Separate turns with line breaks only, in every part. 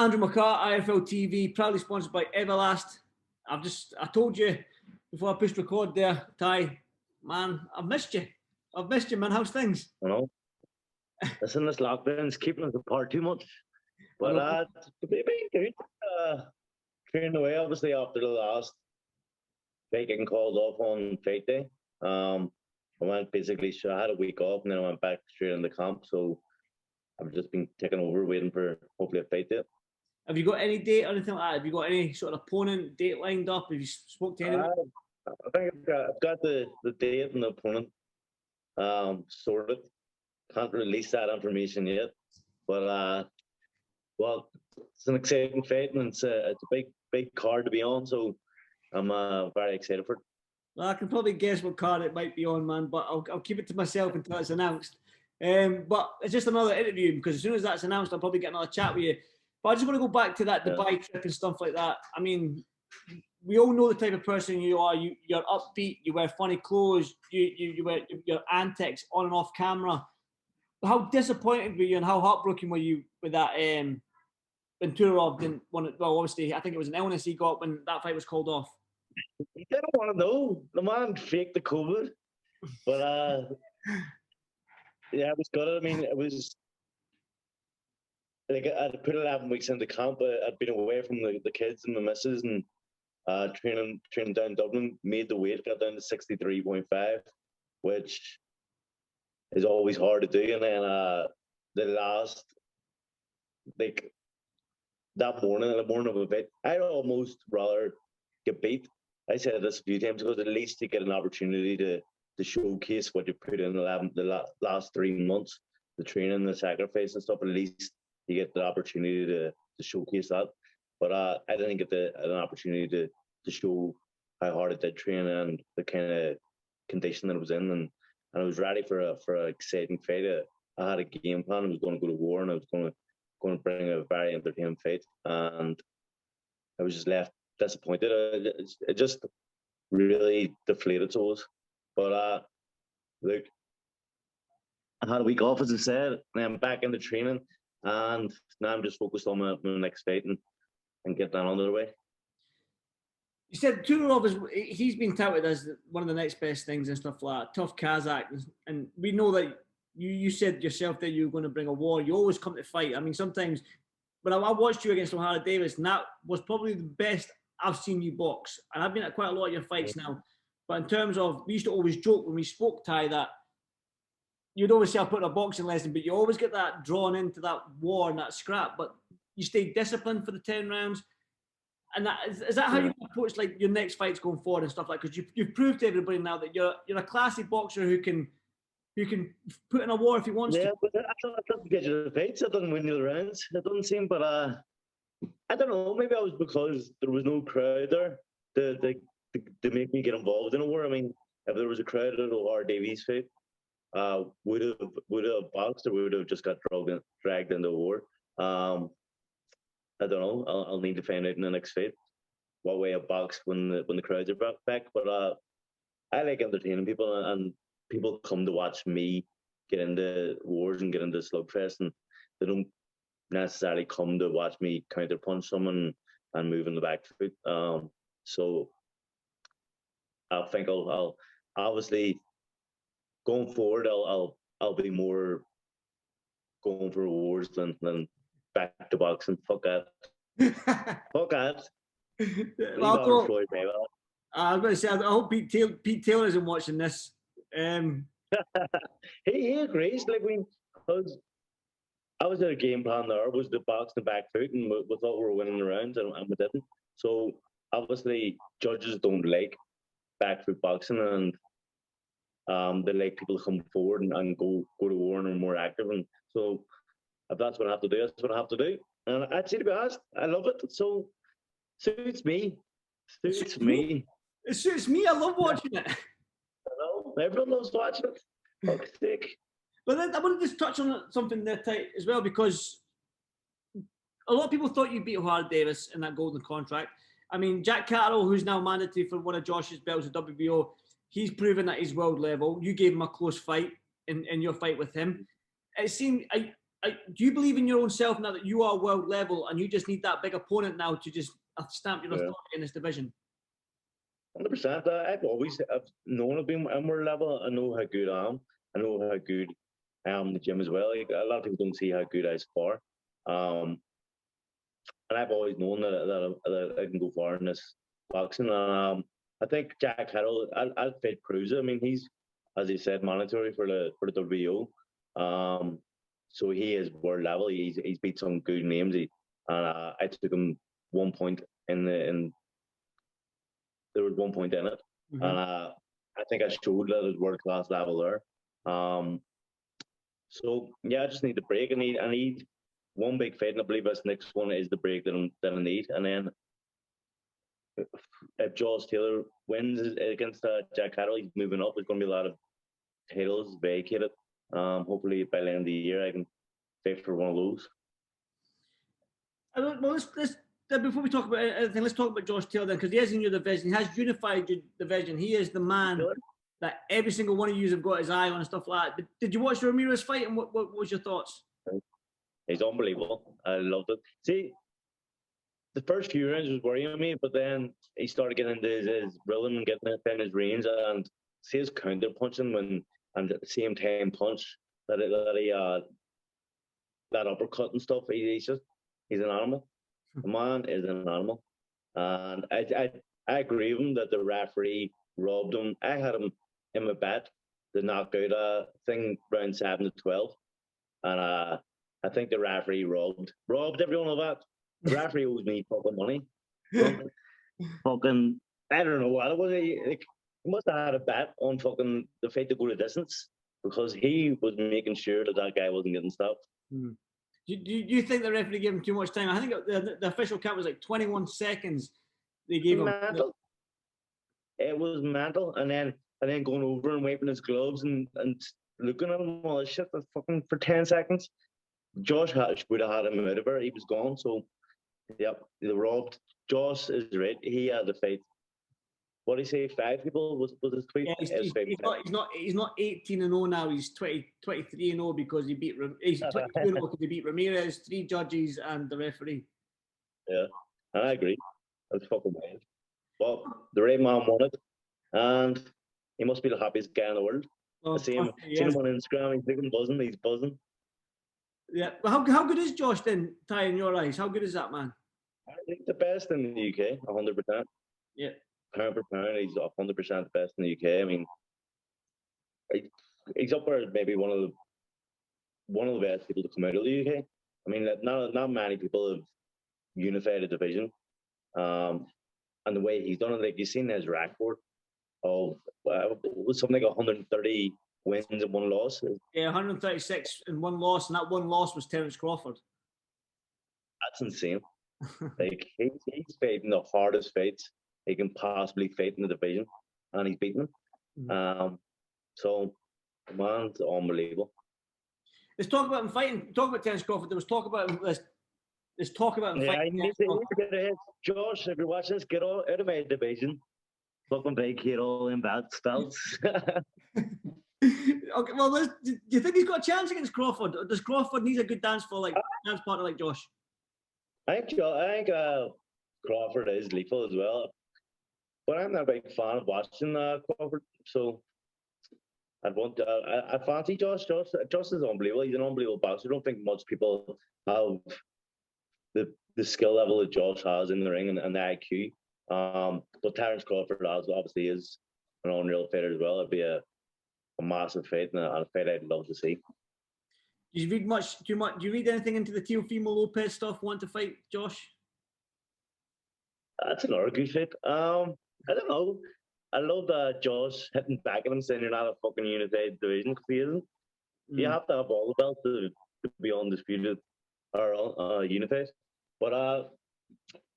Andrew McCart, IFL TV, proudly sponsored by Everlast. I told you before I pushed record there, Ty, man, I've missed you. I've missed you, man. How's things?
I know. Listen, this lockdown's keeping us apart too much. But it's been good. Training away, obviously, after the last fight getting called off on fight day. I went basically, so I had a week off and then I went back straight into camp. So I've just been taking over, waiting for hopefully a fight date.
Have you got any date or anything like that? Have you got any sort of opponent date lined up? Have you spoke to anyone?
I think I've got the date and the opponent sorted. Can't release that information yet, but well, it's an exciting fight and it's a big card to be on. So I'm very excited for it.
Well, I can probably guess what card it might be on, man, but I'll keep it to myself until it's announced. But it's just another interview because as soon as that's announced, I'll probably get another chat with you. But I just want to go back to that Dubai trip and stuff like that. I mean, we all know the type of person you are. You're upbeat. You wear funny clothes. You wear your antics on and off camera. How disappointed were you and how heartbroken were you with that? When Turov didn't want it. Well, obviously, I think it was an illness he got when that fight was called off.
You didn't want to know. The man faked the COVID, but yeah, it was good. I mean, it was. Like I'd put 11 weeks into camp. I'd been away from the kids and the missus and training down Dublin. Made the weight, got down to 63.5, which is always hard to do. And then the last, like that morning, the morning of a fight, I'd almost rather get beat. I said this a few times because at least you get an opportunity to showcase what you put in the last 3 months, the training, the sacrifice and stuff. At least you get the opportunity to showcase that. But I didn't get an opportunity to show how hard I did train and the kind of condition that I was in. And I was ready for an exciting fight. I had a game plan. I was going to go to war and I was going to bring a very entertaining fight. And I was just left disappointed. It just really deflated souls. But look, I had a week off, as I said, and I'm back into training. And now I'm just focused on my next fight and get that under the way.
You said Turov he's been touted as one of the next best things and stuff like that. Tough Kazakh, and we know that you said yourself that you were going to bring a war. You always come to fight. I mean, sometimes when I watched you against O'Hara Davis, and that was probably the best I've seen you box. And I've been at quite a lot of your fights now. But in terms of, we used to always joke when we spoke, Ty, that you'd always say, I'll put a boxing lesson, but you always get that drawn into that war and that scrap, but you stay disciplined for the 10 rounds. And that, is that how you approach like your next fights going forward and stuff like? Because you've proved to everybody now that you're a classy boxer who can put in a war if he wants to.
Yeah, but I thought to get you the fights. I didn't win you the rounds. It doesn't seem, but I don't know. Maybe I was because there was no crowd there to make me get involved in a war. I mean, if there was a crowd at O'Hara Davies fight, would have boxed or would have just got dragged into a war. I don't know. I'll need to find out in the next fight what way I box when the crowds are back. But I like entertaining people, and people come to watch me get into wars and get into slugfest, and they don't necessarily come to watch me counterpunch someone and move in the back foot. So I think I'll obviously going forward I'll be more going for wars than back to boxing. Fuck that. Fuck that.
Well, I was going to say, I hope Pete Taylor isn't watching this.
He agrees. Like because I was at a game plan there was to box the back foot, and we thought we were winning the rounds, and we didn't. So obviously judges don't like back foot boxing, and they like people to come forward and go to war and are more active. And so if that's what I have to do, that's what I have to do. And actually, to be honest, I love it. So suits me. Suits me.
It suits me. I love watching it.
I know. Everyone loves watching it. Fuck's sake.
But then I want to just touch on something there tight as well, because a lot of people thought you beat O'Hara Davis in that golden contract. I mean, Jack Carroll, who's now mandatory for one of Josh's belts at WBO, he's proven that he's world level. You gave him a close fight in your fight with him. It seemed, do you believe in your own self now that you are world level and you just need that big opponent now to just stamp your authority in this division?
100%. I've known I've been at world level. I know how good I am. I know how good I am in the gym as well. Like, a lot of people don't see how good I spar. And I've always known that I can go far in this boxing. I think Jack Harrell, I'll fit Cruiser. I mean, he's, as he said, mandatory for the WBO. So he is world level. He's beat some good names. I took him 1 point there was 1 point in it.
Mm-hmm.
And I think I showed that it's world class level there. So yeah, I just need the break. I need one big fight, and I believe this next one is the break that I need. And then if Josh Taylor wins against Jack Harrell, he's moving up. There's going to be a lot of titles vacated. Hopefully by the end of the year, I can fight for one of those.
Well, let's before we talk about anything, let's talk about Josh Taylor then, because he is in your division. He has unified your division. He is the man that every single one of you have got his eye on and stuff like that. Did you watch the Ramirez fight, and what was your thoughts?
He's unbelievable. I loved it. See, the first few rounds was worrying me, but then he started getting into his rhythm and getting in his range, and see his counter punching and at the same time punch that uppercut and stuff. He's an animal. The man is an animal, and I agree with him that the referee robbed him. I had him in my bet to knock out thing round 7 to 12, and I think the referee robbed everyone of that. The referee owes me fucking money. Fucking, I don't know what it was. He must have had a bet on fucking the fight to go to distance, because he was making sure that guy wasn't getting stopped.
Mm. Do you think the referee gave him too much time? I think the official count was like 21 seconds they gave him.
Mental. It was mental. And then going over and waving his gloves and looking at him all this shit for 10 seconds. Josh would have had him out of her. He was gone. So, yep, they robbed. Josh is right. He had the fight. What did he say? 5 people was his tweet?
Yeah, he's not 18-0 now. He's 23-0 because he beat. He's 22-0 because he beat Ramirez, 3 judges, and the referee.
Yeah, I agree. That's fucking wild. But the right man won it, and he must be the happiest guy in the world.
Well,
I see him on Instagram. He's buzzing. He's buzzing.
Yeah. Well, how good is Josh then, Ty, in your eyes? How good is that man?
I think the best in the UK, 100%.
Yeah.
Pound per pound, he's 100% the best in the UK. I mean, he's up there as maybe one of the best people to come out of the UK. I mean, not many people have unified a division, and the way he's done it, like you've seen his record of it was something like 130 wins and 1 loss.
Yeah, 136 and 1 loss, and that 1 loss was Terence Crawford.
That's insane. Like he's fighting the hardest fights he can possibly fight in the division, and he's beaten him. Mm-hmm. So the man's unbelievable.
Let's talk about him fighting. Talk about Terence Crawford. There was talk about him. Let's talk about him fighting.
I need to get ahead. Josh, if you're watching this, get out of my division. Fucking big here, all in bad spells.
Okay, well, do you think he's got a chance against Crawford? Or does Crawford need a good dance partner like Josh?
I think Crawford is lethal as well. But I'm not a big fan of watching Crawford, so I fancy Josh. Josh is unbelievable. He's an unbelievable boxer. I don't think much people have the skill level that Josh has in the ring and the IQ. But Terence Crawford obviously is an unreal fighter as well. It'd be a massive fight and a fight I'd love to see.
Do you read much? Do you read anything into the Teofimo Lopez stuff? Want to fight Josh?
That's another good fight. I don't know. I love Josh hitting back at him saying you're not a fucking unified division, because he isn't. You have to have all the belts to be undisputed or unified. But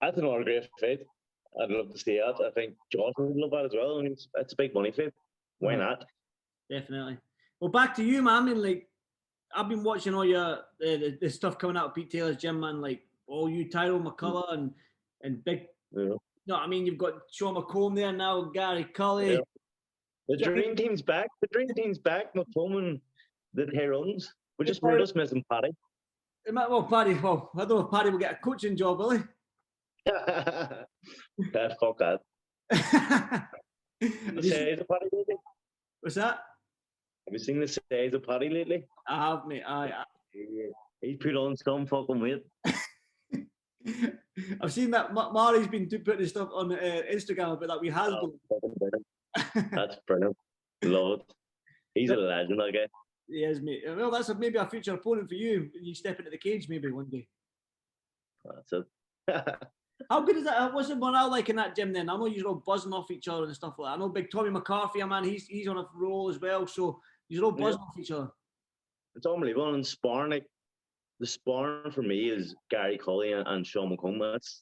that's another great fight. I'd love to see that. I think Josh would love that as well. I mean, it's a big money fight. Why not? Definitely.
Well, back to you, man. I mean, like, I've been watching all your the stuff coming out of Pete Taylor's gym, man. Like, all you Tyrone McKenna and big. Yeah. No, I mean, you've got Sean McComb there now, Gary Cully.
Yeah. The dream team's back. The dream team's back. McComb and the Tyrones. We're just missing Paddy.
Well, Paddy. Well, I don't know if Paddy will get a coaching job, will he?
Fuck that.
Have you seen,
Paddy lately?
what's that?
Have you seen the size of Paddy lately?
I have, mate.
He's put on some fucking weight.
I've seen that Mari's been putting his stuff on Instagram about that we has
That's brilliant. Love it. He's a legend, that guy.
He is, mate. Well, that's maybe a future opponent for you. You step into the cage maybe one day.
That's it.
How good is that? What's the morale like in that gym then? I know you're all buzzing off each other and stuff like that. I know big Tommy McCarthy, man, he's on a roll as well. So you're all buzzing off each other.
It's unbelievable. And sparring, like, the sparring for me is Gary Cully and Sean McComb. That's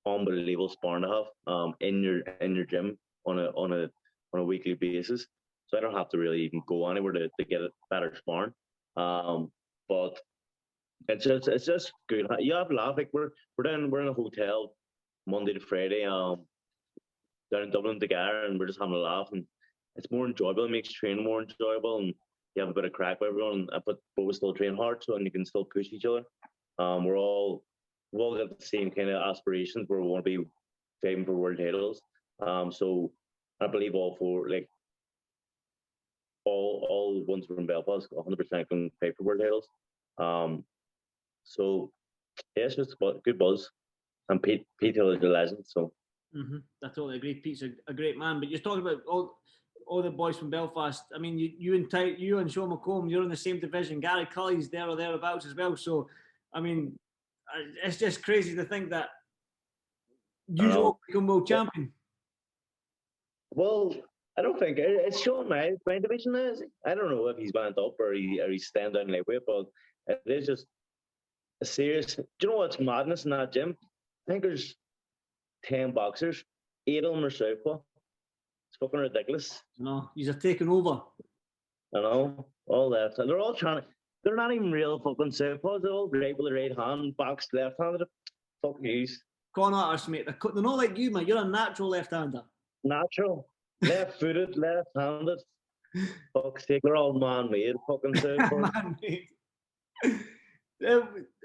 unbelievable sparring to have in your gym on a weekly basis. So I don't have to really even go anywhere to get a better sparring. But it's just good. You have a laugh. Like we're in a hotel Monday to Friday down in Dublin together, and we're just having a laugh, and it's more enjoyable. It makes training more enjoyable, and you have a bit of crack with everyone. But we still train hard, so and you can still push each other. We've all got the same kind of aspirations where we want to be fighting for world titles. So I believe all four, like all the ones from Belfast, 100% can fight for world titles. So yeah, it's just a good buzz. And Pete Hill is a legend. So
I totally agree. Pete's a great man. But you're talking about all the boys from Belfast. I mean, you and Sean McComb, you're in the same division. Gary Cully's there or thereabouts as well. So, I mean, it's just crazy to think that you all become world champion.
Well, I don't think it's Sean my division now. I don't know if he's went up or he's staying down lightweight, but it is just a serious. Do you know what's madness in that gym? I think there's 10 boxers, 8 of them are southpaw. It's fucking ridiculous.
No, he's taking over.
I know, all left. And they're all trying to, they're not even real fucking southpaws. They're all right with the right hand, box left-handed. Fuck yous.
Con artists, mate. They're not like you, man. You're a natural left-hander.
Natural. Left-footed, left-handed. Fuck's sake, they're all man-made fucking southpaws.
Man-made.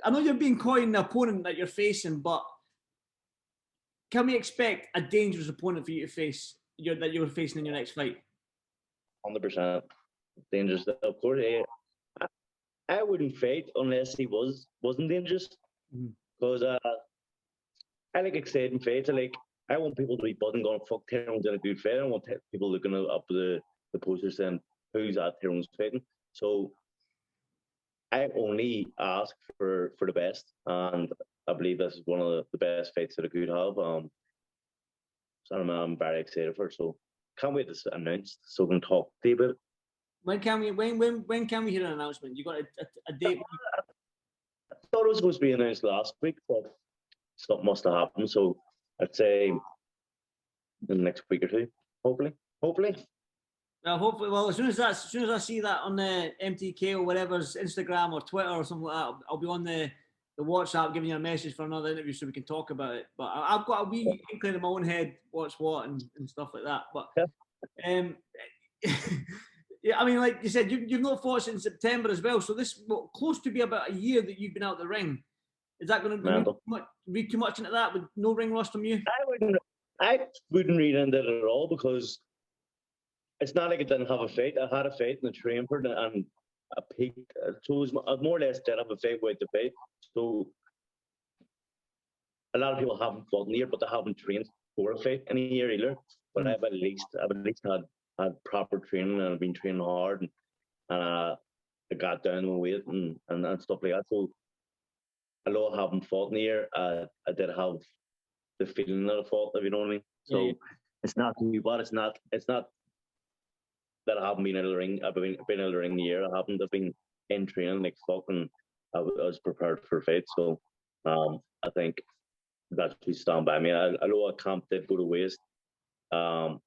I know you're being coy in the opponent that you're facing, but can we expect a dangerous opponent for you to face that you're facing in your next fight?
100% dangerous. Of course, I wouldn't fight unless he wasn't dangerous. Because I like exciting fights. I want people to be buzzing, going, "Fuck, Tyrone's in a good fight." I don't want people looking up the posters saying, "Who's that Tyrone's fighting?" So I only ask for the best, and I believe this is one of the best fights that I could have. So I'm very excited for it. So can't wait to get announced so we can talk to you about it.
When can we hear an announcement? You got a date?
I thought it was supposed to be announced last week, but something must have happened. So I'd say in the next week or two, hopefully.
Hopefully, well, as soon as I see that on the MTK or whatever's Instagram or Twitter or something like that, I'll be on the WhatsApp giving you a message for another interview so we can talk about it. But I've got a wee inkling in my own head what's what and stuff like that. But yeah, I mean, like you said, you've not fought since September as well. So this close to be about a year that you've been out the ring. Is that going to read too much into that with no ring rust from you?
I wouldn't read into it at all because it's not like I didn't have a fight. I had a fight in the Crawford and I peaked. So I more or less did have a fight with the fight. So a lot of people haven't fought in a year, but they haven't trained for a fight in a year either. But I've at least had proper training and I've been training hard and I got down my weight and stuff like that. So although I haven't fought in a year, I did have the feeling that I fought, if you know what I mean. So it's not too bad. It's not that I haven't been out of the ring. I've been out of the ring a year. I haven't. I've been in training like fuck, and I was prepared for a fight. So I think that should stand by me. I know a camp did go to waste. I'm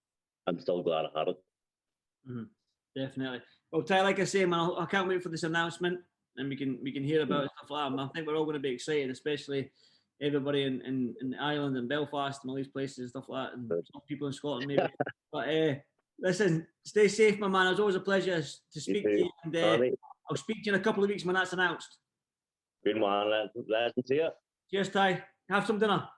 still glad I had it.
Definitely. Well, Ty, like I say, man, I can't wait for this announcement, and we can hear about it, stuff like that. I think we're all going to be excited, especially everybody in Ireland and Belfast and all these places and stuff like that, and some people in Scotland maybe. But listen, stay safe, my man. It was always a pleasure to speak to you, and I'll speak to you in a couple of weeks when that's announced.
Good man, lads. See ya.
Cheers, Ty. Have some dinner.